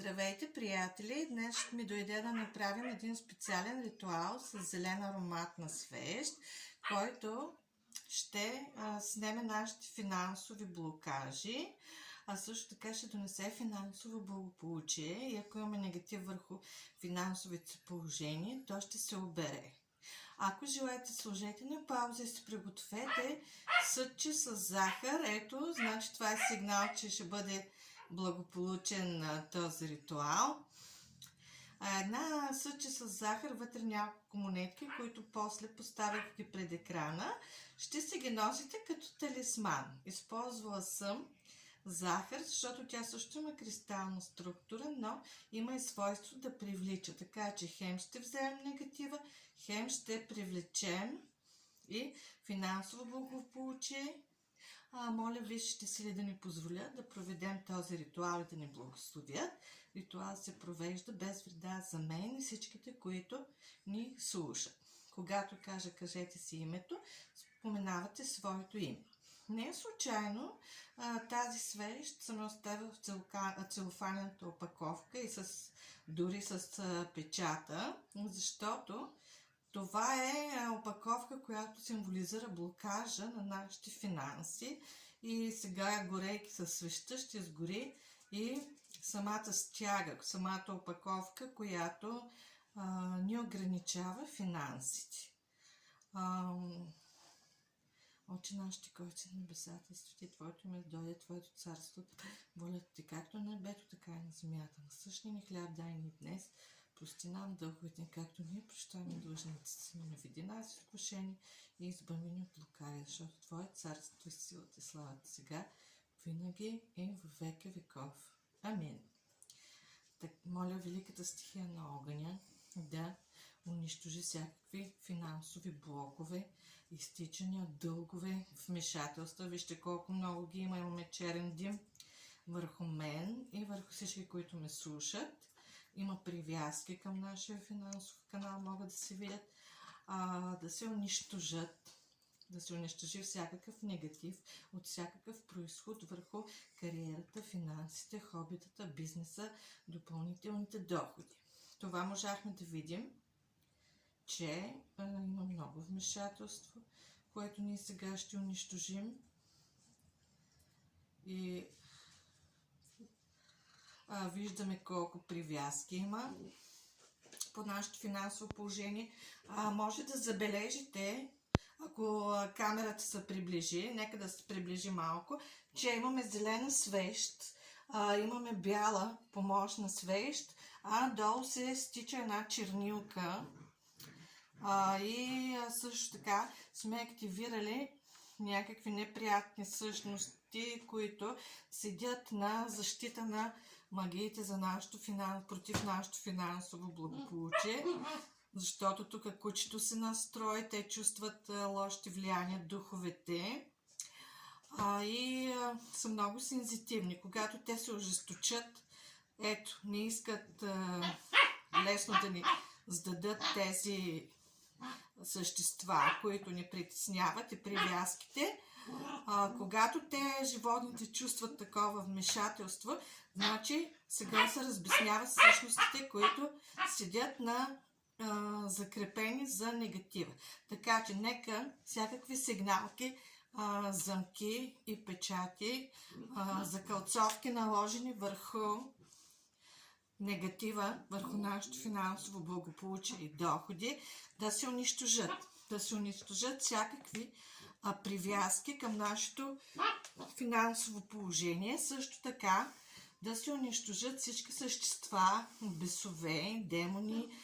Здравейте, приятели! Днес ще ми дойде да направим един специален ритуал с зелен ароматна свещ, който ще снеме нашите финансови блокажи, а също така ще донесе финансово благополучие и ако имаме негатив върху финансовите си положения, то ще се обере. Ако желаете, сложете на пауза и се пригответе съдче с захар. Ето, значи това е сигнал, че ще бъде благополучен на този ритуал. Една съдче с захар, вътре няколко монетки, които после поставяйки пред екрана, ще си ги носите като талисман. Използвала съм захар, защото тя също има кристална структура, но има и свойство да привлича. Така че хем ще вземем негатива, хем ще привлечем и финансово благополучие. Моля висшите сили да ни позволят да проведем този ритуал и да ни благословят. Ритуал се провежда без вреда за мен и всичките, които ни слушат. Когато кажете си името, споменавате своето име. Не е случайно тази свещ съм оставила в целофанената опаковка и дори с печата, защото това е опаковка, която символизира блокажа на нашите финанси и сега, горейки със свеща, ще сгори и самата стяга, самата опаковка, която ни ограничава финансите. Отче наш, ти, който си на небесата, свети Твоето име, дойде Твоето царство, волята Ти както на небето, така и на земята. Насъщния ни хляб дай ни днес, прости нам дълговете ни, както ние прощаваме длъжниците си, не веди нас в изкушение и избави ни от лукавия, защото Твое царство и силата и славата сега, винаги и във века веков. Амин. Так, моля великата стихия на огъня да унищожи всякакви финансови блокове, изтичания, дългове, вмешателства. Вижте колко много ги има. Имаме черен дим върху мен и върху всички, които ме слушат. Има привязки към нашия финансов канал, могат да се видят, да се унищожат, да се унищожи всякакъв негатив от всякакъв произход върху кариерата, финансите, хобитата, бизнеса, допълнителните доходи. Това можахме да видим, че има много вмешателство, което ние сега ще унищожим. И виждаме колко привязки има по нашето финансово положение. Може да забележите, ако камерата се приближи, нека да се приближи малко, че имаме зелена свещ, имаме бяла помощна свещ, долу се стича една чернилка. И също така сме активирали някакви неприятни същности, които седят на защита на магиите за против нашето финансово благополучие, защото тук кучето се настрои, те чувстват лоши влияния, духовете и са много сензитивни. Когато те се ожесточат, ето, не искат лесно да ни сдадат тези същества, които ни притесняват и привязките. Когато животните чувстват такова вмешателство, значи сега се разбесняват същностите, които седят на закрепени за негатива. Така че нека всякакви сигналки, замки и печати, закълцовки наложени върху негатива, върху нашето финансово благополучие и доходи, да се унищожат. Да се унищожат всякакви привязки към нашето финансово положение. Също така да се унищожат всички същества, бесове, демони,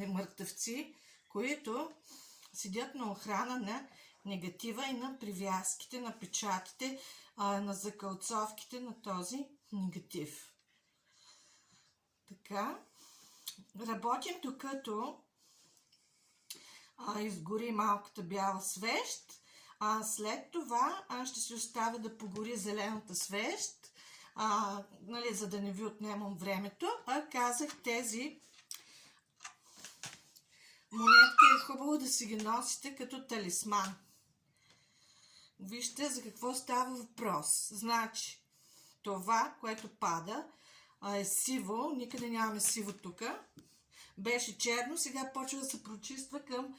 мъртъвци, които седят на охрана на негатива и на привязките, на печатите, на закълцовките на този негатив. Така, работим докато изгори малката бяла свещ. След това ще си оставя да погори зелената свещ, за да не ви отнемам времето. Казах, тези монетки е хубаво да си ги носите като талисман. Вижте за какво става въпрос. Значи, това, което пада, е сиво, никъде нямаме сиво тук. Беше черно, сега почва да се прочиства към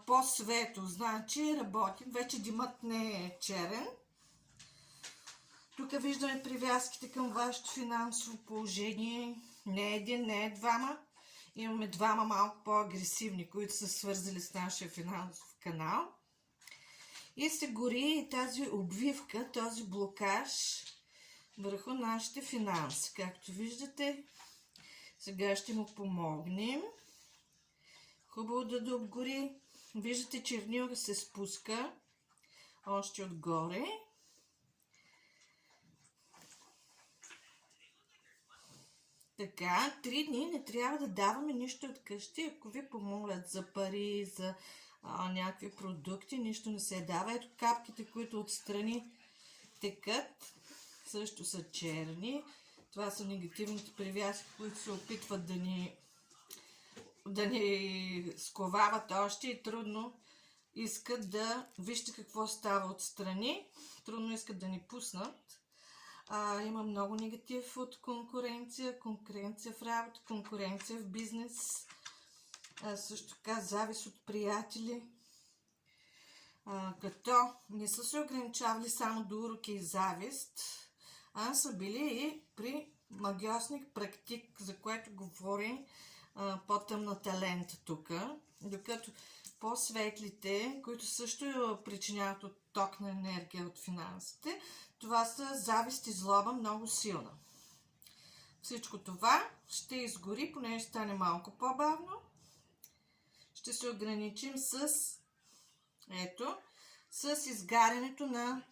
по-светло. Значи работим, вече димът не е черен. Тук виждаме привязките към вашето финансово положение. Не един, не двама. Имаме двама малко по-агресивни, които са свързали с нашия финансов канал. И се гори тази обвивка, този блокаж върху нашите финанси. Както виждате, сега ще му помогнем. Хубаво да обгори. Виждате, чернилка се спуска още отгоре. Така, 3 дни не трябва да даваме нищо от къщи. Ако ви помолят за пари, за някакви продукти, нищо не се дава. Ето капките, които отстрани текат, също са черни. Това са негативните привязки, които се опитват да ни сковават още и трудно искат да... Вижте какво става отстрани. Трудно искат да ни пуснат. Има много негатив от конкуренция в работа, конкуренция в бизнес, също така завист от приятели, като не са се ограничавали само до уроки и завист, а са били и при магиосник практик, за което говори по-тъмната лента тук, докато по-светлите, които също причиняват отток на енергия от финансите, това са завист и злоба много силна. Всичко това ще изгори, понеже ще стане малко по-бавно. Ще се ограничим с изгарянето на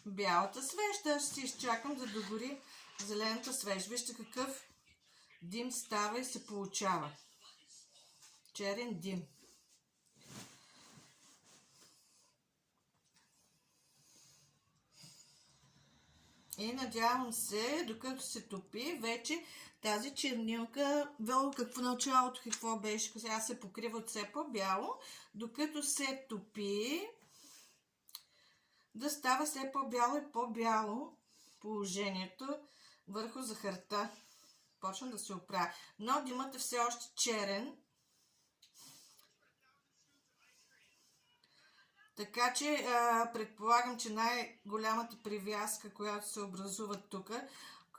бялата свещ. Аз ще изчакам да догори зелената свещ. Вижте какъв дим става и се получава. Черен дим. И надявам се, докато се топи, вече тази чернилка, какво началото, какво беше, сега се покрива от все по-бяло, докато се топи, да става все по-бяло и по-бяло положението върху захарта. Почвам да се оправя. Но димът е все още черен. Така че предполагам, че най-голямата привязка, която се образува тук,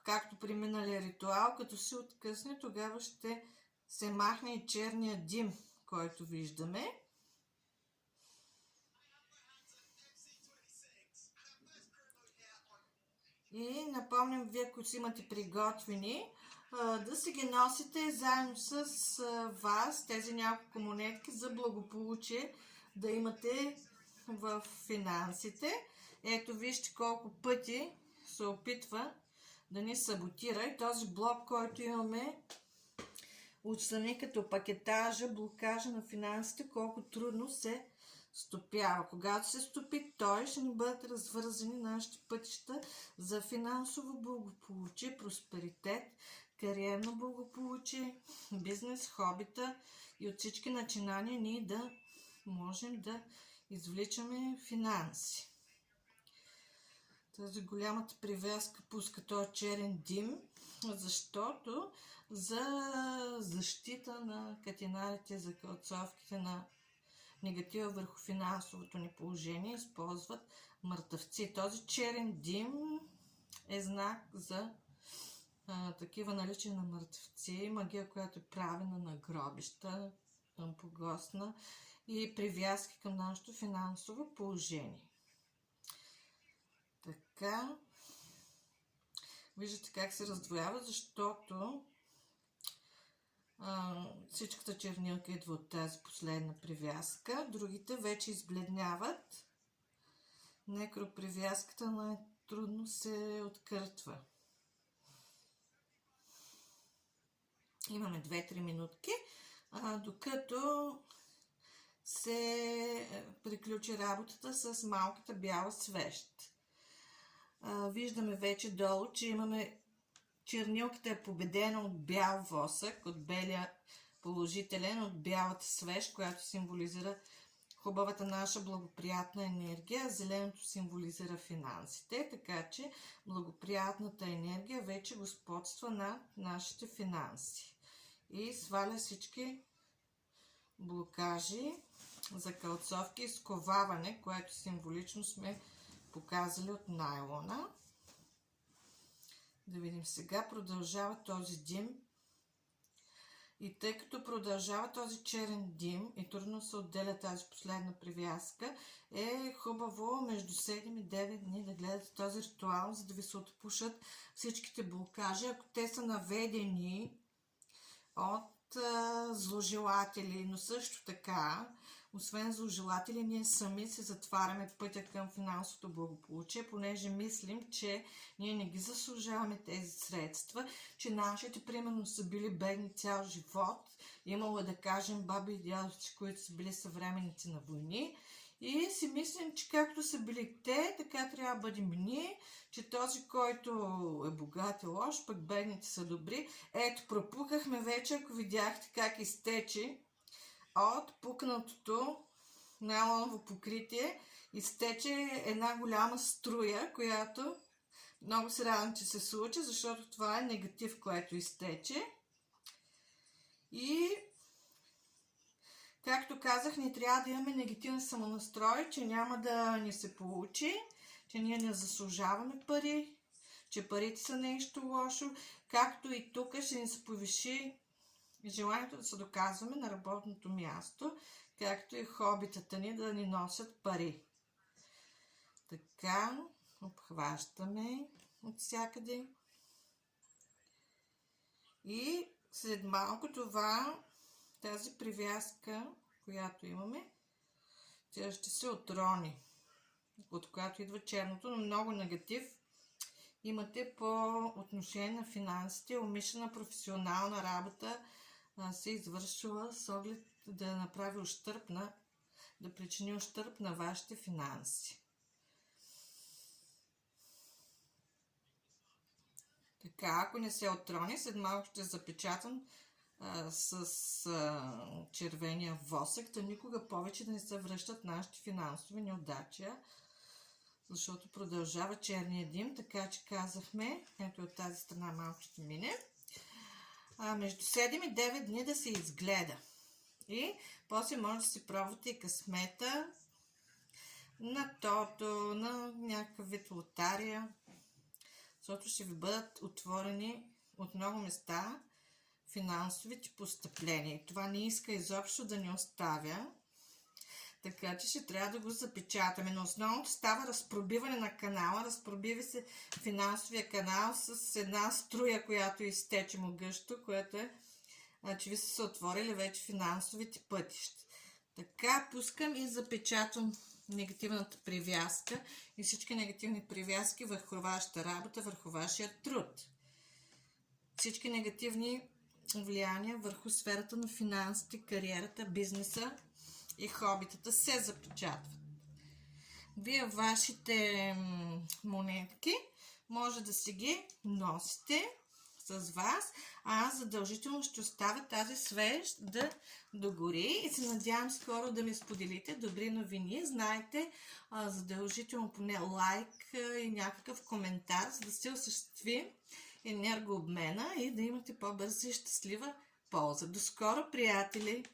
както при миналия ритуал, като се откъсне, тогава ще се махне и черния дим, който виждаме. И напомням, вие, които си имате приготвени, да си ги носите заедно с вас, тези няколко монетки за благополучие, да имате в финансите. Ето вижте колко пъти се опитва да ни саботира и този блок, който имаме отстрани като пакетажа, блокажа на финансите, колко трудно се стопява. Когато се стопи той, ще ни бъдат развързани нашите пътища за финансово благополучие, просперитет, кариерно благополучие, бизнес, хобита и от всички начинания ние да можем да извличаме финанси. Тази голямата привязка пуска този черен дим, защото за защита на катинарите, за кълцовките на негатива върху финансовото ни положение използват мъртъвци. Този черен дим е знак за такива наличия на мъртвци, магия, която е правена на гробища, погостна и привязки към нашето финансово положение. Така, виждате как се раздвоява, защото всичката чернилка идва от тази последна привязка, другите вече избледняват. Некропривязката най-трудно се откъртва. Имаме 2-3 минутки, докато се приключи работата с малката бяла свещ. Виждаме вече долу, че имаме чернилката е победена от бял восък, от белия положителен, от бялата свещ, която символизира хубавата наша благоприятна енергия. Зеленото символизира финансите, така че благоприятната енергия вече господства над нашите финанси и сваля всички блокажи, закълцовки, изковаване, което символично сме показали от найлона. Да видим сега, продължава този дим. И тъй като продължава този черен дим и трудно се отделя тази последна привязка, е хубаво между 7 и 9 дни да гледате този ритуал, за да ви се отпушат всичките блокажи, ако те са наведени от зложелатели, но също така, освен зложелатели, ние сами се затваряме пътя към финансовото благополучие, понеже мислим, че ние не ги заслужаваме тези средства, че нашите, примерно, са били бедни цял живот, имало да кажем баби и дядовци, които са били съвременници на войни, и си мислим, че както са били те, така трябва да бъдем ние, че този, който е богат е лош, пък бедните са добри. Ето, пропукахме вече, ако видяхте как изтече от пукнатото найлоново покритие, изтече една голяма струя, която много се радвам, че се случи, защото това е негатив, което изтече. И както казах, не трябва да имаме негативен самонастрой, че няма да ни се получи, че ние не заслужаваме пари, че парите са нещо лошо, както и тук ще ни се повиши желанието да се доказваме на работното място, както и хобитата ни да ни носят пари. Така, обхващаме от всякъде. И след малко това, тази привязка, която имаме, тя ще се отрони, от която идва черното, но много негатив имате по отношение на финансите. Умишлена професионална работа се извършва с оглед да направи ущърб да причини ущърб на вашите финанси. Така, ако не се отрони, след малко ще запечатам с червения восък, да никога повече да не се връщат нашите финансови неудачи, защото продължава черния дим, така че казахме, ето от тази страна малко ще мине, между 7 и 9 дни да се изгледа. И после може да си пробвате и късмета на тото, на някакъв вид лотария, защото ще ви бъдат отворени от много места финансовите постъпления. И това не иска изобщо да ни оставя, така че ще трябва да го запечатаме. Но основното става разпробиване на канала. Разпробива се финансовия канал с една струя, която изтече могъщо, което е, че ви са се отворили вече финансовите пътища. Така, пускам и запечатвам негативната привязка и всички негативни привязки върху вашата работа, върху вашия труд. Всички негативни влияния върху сферата на финансите, кариерата, бизнеса и хобитата се запечатват. Вие вашите монетки може да си ги носите с вас, а аз задължително ще оставя тази свещ да догори и се надявам скоро да ми споделите добри новини. Знаете, задължително поне лайк и някакъв коментар, за да се осъществи енергообмена и да имате по-бърза и щастлива полза. До скоро, приятели!